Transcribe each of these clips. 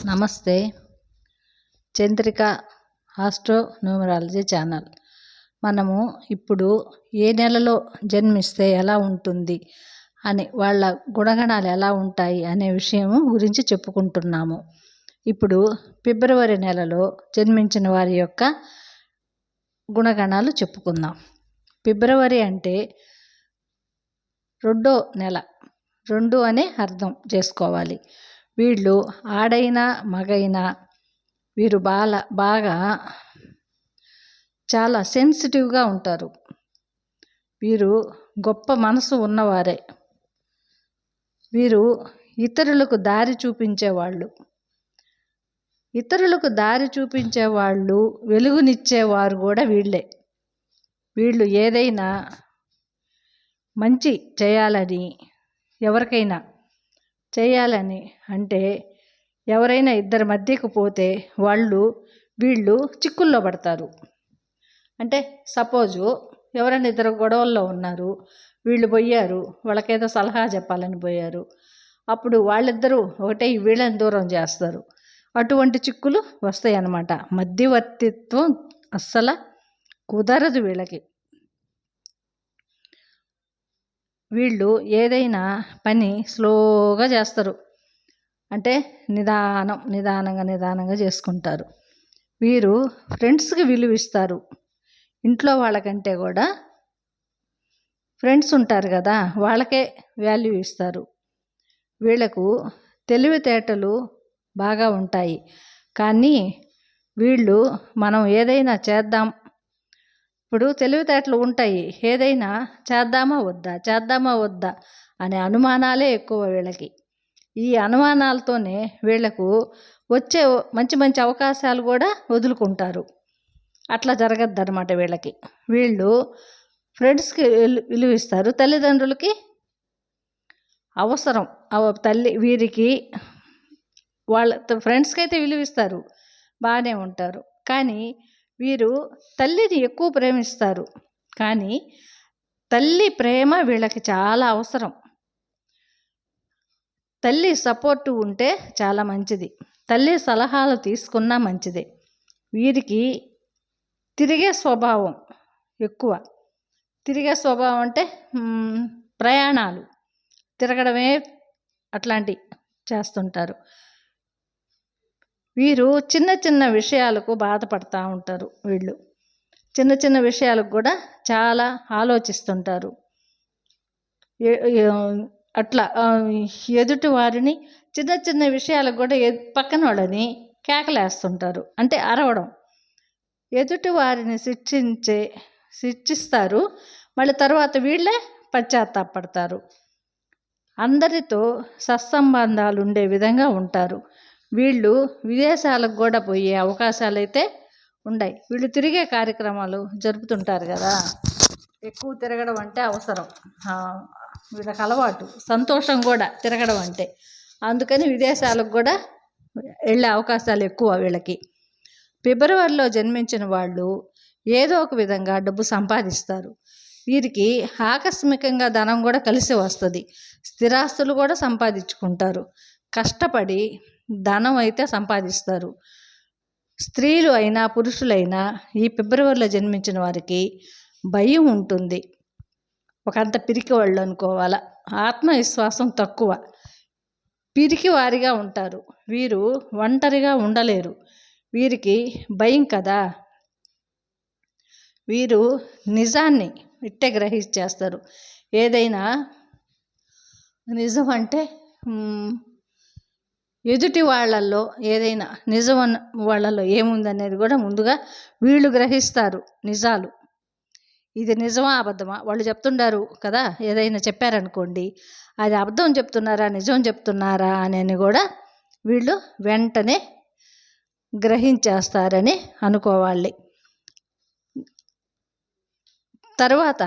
నమస్తే. Chandrika astronumerology channel. మనము ఇప్పుడు ఏ నెలలో జన్మిస్తే ఎలా ఉంటుంది అని, వాళ్ళ గుణగణాలు ఎలా ఉంటాయి అనే విషయం గురించి చెప్పుకుంటున్నాము. ఇప్పుడు ఫిబ్రవరి నెలలో జన్మించిన వారి యొక్క గుణగణాలు చెప్పుకుందాం. ఫిబ్రవరి అంటే రెండో నెల, 2 అనే అర్థం చేసుకోవాలి. వీళ్ళు ఆడైనా మగైనా వీరు బాగా చాలా సెన్సిటివ్గా ఉంటారు. వీరు గొప్ప మనసు ఉన్నవారే. వీరు ఇతరులకు దారి చూపించేవాళ్ళు. ఇతరులకు దారి చూపించేవాళ్ళు, వెలుగునిచ్చేవారు కూడా వీళ్ళే. వీళ్ళు ఏదైనా మంచి చేయాలని, ఎవరికైనా చేయాలని అంటే, ఎవరైనా ఇద్దరి మధ్యకు పోతే వీళ్ళు చిక్కుల్లో పడతారు. అంటే సపోజు ఎవరైనా ఇద్దరు గొడవల్లో ఉన్నారు, వీళ్ళు పోయారు, వాళ్ళకేదో సలహా చెప్పాలని పోయారు. అప్పుడు వాళ్ళిద్దరూ ఒకటే వీళ్ళని దూరం చేస్తారు. అటువంటి చిక్కులు వస్తాయి అన్నమాట. మధ్యవర్తిత్వం అస్సలు కుదరదు వీళ్ళకి. వీళ్ళు ఏదైనా పని స్లోగా చేస్తారు. అంటే నిదానంగా చేసుకుంటారు. వీరు ఫ్రెండ్స్కి విలువ ఇస్తారు. ఇంట్లో వాళ్ళకంటే కూడా ఫ్రెండ్స్ ఉంటారు కదా, వాళ్ళకే వాల్యూ ఇస్తారు. వీళ్ళకు తెలివితేటలు బాగా ఉంటాయి. కానీ వీళ్ళు మనం ఏదైనా చేద్దాం, ఇప్పుడు తెలివితేటలు ఉంటాయి, ఏదైనా చేద్దామా వద్దా అనే అనుమానాలే ఎక్కువ వీళ్ళకి. ఈ అనుమానాలతోనే వీళ్లకు వచ్చే మంచి అవకాశాలు కూడా వదులుకుంటారు. అట్లా జరగద్దనమాట వీళ్ళకి. వీళ్ళు ఫ్రెండ్స్కి విలువిస్తారు, తల్లిదండ్రులకి అవసరం. వీరికి వాళ్ళ ఫ్రెండ్స్కి అయితే విలువిస్తారు, బాగానే ఉంటారు. కానీ వీరు తల్లిని ఎక్కువ ప్రేమిస్తారు. కానీ తల్లి ప్రేమ వీళ్ళకి చాలా అవసరం. తల్లి సపోర్టు ఉంటే చాలా మంచిది. తల్లి సలహాలు తీసుకున్నా మంచిదే. వీరికి తిరిగే స్వభావం ఎక్కువ. తిరిగే స్వభావం అంటే ప్రయాణాలు, తిరగడమే అట్లాంటి చేస్తుంటారు. వీరు చిన్న విషయాలకు బాధపడుతూ ఉంటారు. వీళ్ళు చిన్న విషయాలకు కూడా చాలా ఆలోచిస్తుంటారు. అట్లా ఎదుటి వారిని చిన్న విషయాలకు కూడా పక్కన వాళ్ళని కేకలేస్తుంటారు. అంటే అరవడం. ఎదుటి వారిని శిక్షిస్తారు. మళ్ళీ తర్వాత వీళ్ళే పశ్చాత్తాపడతారు. అందరితో సత్సంబంధాలు ఉండే విధంగా ఉంటారు. వీళ్ళు విదేశాలకు కూడా పోయే అవకాశాలు అయితే ఉన్నాయి. వీళ్ళు తిరిగే కార్యక్రమాలు జరుపుతుంటారు కదా, ఎక్కువ తిరగడం అంటే అవసరం. వీళ్ళకి అలవాటు, సంతోషం కూడా తిరగడం అంటే. అందుకని విదేశాలకు కూడా వెళ్ళే అవకాశాలు ఎక్కువ వీళ్ళకి. ఫిబ్రవరిలో జన్మించిన వాళ్ళు ఏదో ఒక విధంగా డబ్బు సంపాదిస్తారు. వీరికి ఆకస్మికంగా ధనం కూడా కలిసి వస్తుంది. స్థిరాస్తులు కూడా సంపాదించుకుంటారు. కష్టపడి ధనం అయితే సంపాదిస్తారు. స్త్రీలు అయినా పురుషులైనా ఈ ఫిబ్రవరిలో జన్మించిన వారికి భయం ఉంటుంది. ఒకంత పిరికి వాళ్ళు అనుకోవాలా. ఆత్మవిశ్వాసం తక్కువ, పిరికి వారిగా ఉంటారు. వీరు ఒంటరిగా ఉండలేరు. వీరికి భయం కదా. వీరు నిజాన్ని ఇట్టే గ్రహించేస్తారు. ఏదైనా నిజం అంటే ఎదుటి వాళ్ళల్లో ఏదైనా నిజం వాళ్ళల్లో ఏముందనేది కూడా ముందుగా వీళ్ళు గ్రహిస్తారు. నిజాలు, ఇది నిజమా అబద్ధమా, వాళ్ళు చెప్తుండారు కదా, ఏదైనా చెప్పారనుకోండి, అది అబద్ధం చెప్తున్నారా నిజం చెప్తున్నారా అని కూడా వీళ్ళు వెంటనే గ్రహించేస్తారని అనుకోవాలి. తర్వాత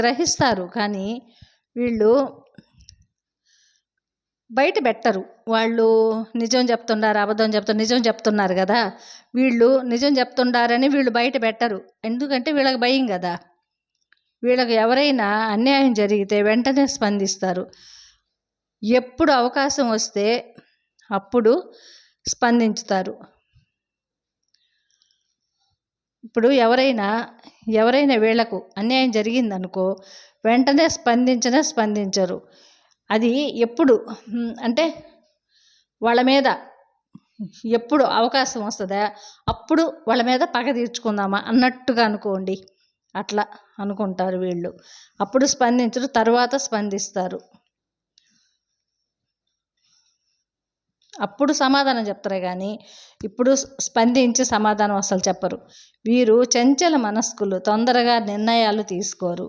గ్రహిస్తారు, కానీ వీళ్ళు బయట పెట్టరు. వాళ్ళు నిజం చెప్తున్నారు అబద్ధం చెప్తున్నారు, నిజం చెప్తున్నారు కదా, వీళ్ళు నిజం చెప్తున్నారని వీళ్ళు బయట పెట్టరు. ఎందుకంటే వీళ్ళకి భయం కదా. వీళ్ళకి ఎవరైనా అన్యాయం జరిగితే వెంటనే స్పందిస్తారు. ఎప్పుడు అవకాశం వస్తే అప్పుడు స్పందించుతారు. ఇప్పుడు ఎవరైనా వీళ్లకు అన్యాయం జరిగిందనుకో వెంటనే స్పందించరు. అది ఎప్పుడు అంటే వాళ్ళ మీద ఎప్పుడు అవకాశం వస్తుందా అప్పుడు వాళ్ళ మీద పగ తీర్చుకుందామా అన్నట్టుగా అనుకోండి. అట్లా అనుకుంటారు వీళ్ళు. అప్పుడు స్పందించరు, తర్వాత స్పందిస్తారు. అప్పుడు సమాధానం చెప్తారే కానీ ఇప్పుడు స్పందించి సమాధానం అసలు చెప్పరు. వీరు చంచల మనస్కులు, తొందరగా నిర్ణయాలు తీసుకోరు,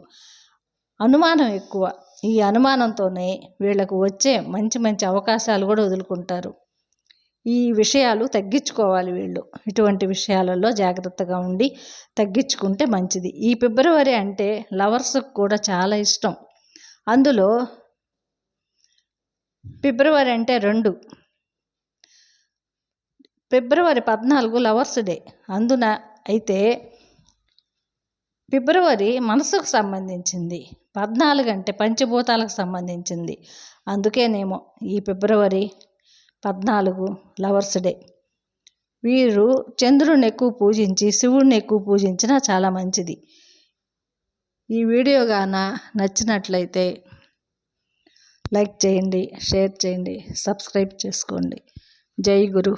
అనుమానం ఎక్కువ. ఈ అనుమానంతోనే వీళ్ళకు వచ్చే మంచి మంచి అవకాశాలు కూడా వదులుకుంటారు. ఈ విషయాలు తగ్గించుకోవాలి వీళ్ళు. ఇటువంటి విషయాలలో జాగ్రత్తగా ఉండి తగ్గించుకుంటే మంచిది. ఈ ఫిబ్రవరి అంటే లవర్స్కి కూడా చాలా ఇష్టం. అందులో ఫిబ్రవరి అంటే 2, ఫిబ్రవరి 14 లవర్స్ డే. అందున అయితే ఫిబ్రవరి మనసుకు సంబంధించింది, 14 అంటే పంచభూతాలకు సంబంధించింది. అందుకేనేమో ఈ ఫిబ్రవరి 14 లవర్స్ డే. వీరు చంద్రుడిని ఎక్కువ పూజించి శివుడిని ఎక్కువ పూజించినా చాలా మంచిది. ఈ వీడియో గాన నచ్చినట్లయితే లైక్ చేయండి, షేర్ చేయండి, సబ్స్క్రైబ్ చేసుకోండి. జై గురు.